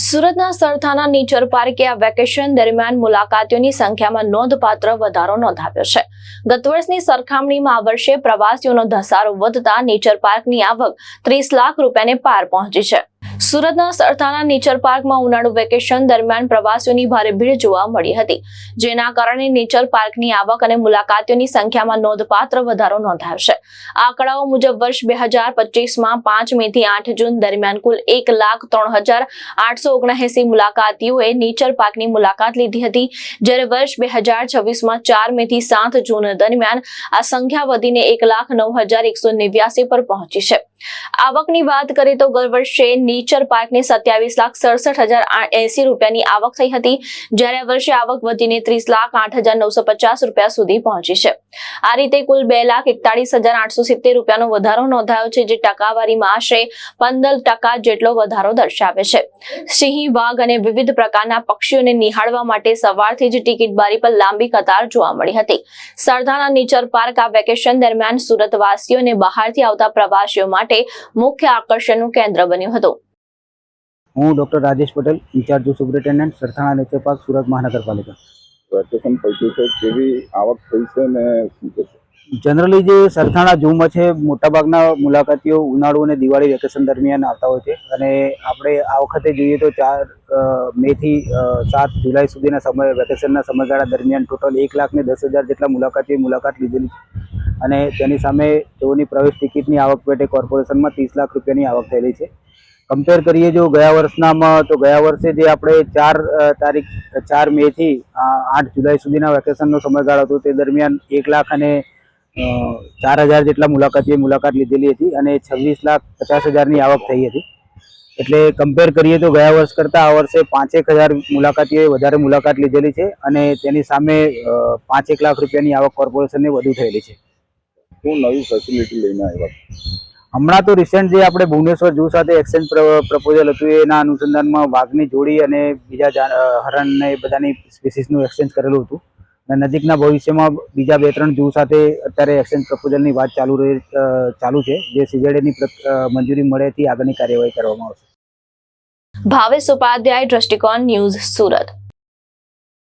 સુરતના સરથાના નેચર પાર્કે આ વેકેશન દરમિયાન મુલાકાતીઓની સંખ્યામાં નોંધપાત્ર વધારો નોંધાવ્યો છે। ગત વર્ષની સરખામણીમાં આ વર્ષે પ્રવાસીઓનો ધસારો વધતા નેચર પાર્કની આવક 30 લાખ રૂપિયાને પાર પહોંચી છે। સુરતના સરથાના નેચર પાર્કમાં ઉનાળુ વેકેશન દરમિયાન પ્રવાસીઓની ભારે ભીડ જોવા મળી હતી, જેના કારણે નેચર પાર્કની આવક અને મુલાકાતીઓની સંખ્યામાં નોંધપાત્ર વધારો નોંધાયો છે। આંકડાઓ મુજબ વર્ષ 2025માં 5 મે થી 8 જૂન દરમિયાન કુલ 1,03,879 મુલાકાતીઓએ નેચર પાર્કની મુલાકાત લીધી હતી, જ્યારે વર્ષ 2026માં 4 મે થી 7 જૂન દરમિયાન આ સંખ્યા વધીને 1,09,189 પર પહોંચી છે। આવકની વાત કરીએ તો ગત વર્ષે નેચર પાર્કની 27,67,080 રૂપિયાની આવક થઈ હતી, જ્યારે આ વર્ષે આવક વધીને 30,08,950 રૂપિયા સુધી પહોંચી છે। આ રીતે કુલ 2,41,870 રૂપિયાનો વધારો નોંધાયો છે, જે ટકાવારીમાં આશરે 15% જેટલો વધારો દર્શાવે છે। સિંહ, વાઘ અને વિવિધ પ્રકારના પક્ષીઓને નિહાળવા માટે સવારથી જ ટિકિટ બારી પર લાંબી કતાર જોવા મળી હતી। સરથાના નેચર પાર્ક આ વેકેશન દરમિયાન સુરતવાસીઓ અને બહારથી આવતા પ્રવાસીઓ માટે મુખ્ય આકર્ષણનું કેન્દ્ર બન્યું હતું। હું doctor Rajesh Patel, in-charge superintendent Sarthana nature park Surat મહાનગરપાલિકા। વેકેશન પૈકી છે કેવી આવક થઈ છે ને શું છે? જનરલી જે સરથાણા ઝૂમાં છે, મોટાભાગના મુલાકાતીઓ ઉનાળુ અને દિવાળી વેકેશન દરમિયાન આવતા હોય છે, અને આપણે આ વખતે જોઈએ તો 4 મે થી 7 જુલાઈ સુધીના વેકેશનના સમયગાળા દરમિયાન ટોટલ 1,10,000 જેટલા મુલાકાતીઓએ મુલાકાત લીધેલી છે, અને તેની સામે તેઓની પ્રવેશ ટિકિટની આવક પેટે કોર્પોરેશનમાં 30 લાખ રૂપિયાની આવક થયેલી છે। કમ્પેર કરીએ જો ગયા વર્ષનામાં, તો ગયા વર્ષે જે આપણે 4 મે થી 8 જુલાઈ સુધીના વેકેશનનો સમયગાળો હતો, તે દરમિયાન 1,04,000 જેટલા મુલાકાતીઓએ મુલાકાત લીધેલી હતી, અને 26,50,000ની આવક થઈ હતી। એટલે કમ્પેર કરીએ તો ગયા વર્ષ કરતાં આ વર્ષે 5,000 મુલાકાતીઓએ વધારે મુલાકાત લીધેલી છે, અને તેની સામે 5 લાખ રૂપિયાની આવક કોર્પોરેશનને વધુ થયેલી છે। શું નવી ફેસિલિટી લઈને આવ્યા? હમણાં તો રિસેન્ટ જે આપણે ભુવનેશ્વર ઝૂ સાથે એક્સચેન્જ પ્રપોઝલ હતું, એના અનુસંધાનમાં વાઘની જોડી અને બીજા હરણ ને બધાની સ્પીસીસનું એક્સચેન્જ કરેલું હતું, અને નજીકના ભવિષ્યમાં બીજા 2-3 ઝૂ સાથે અત્યારે એક્સચેન્જ પ્રપોઝલની વાત ચાલુ છે, જે CZAની મંજૂરી મળેથી આગળની કાર્યવાહી કરવામાં આવશે। ભાવેશ ઉપાધ્યાય, દ્રષ્ટિકોણ ન્યૂઝ, સુરત।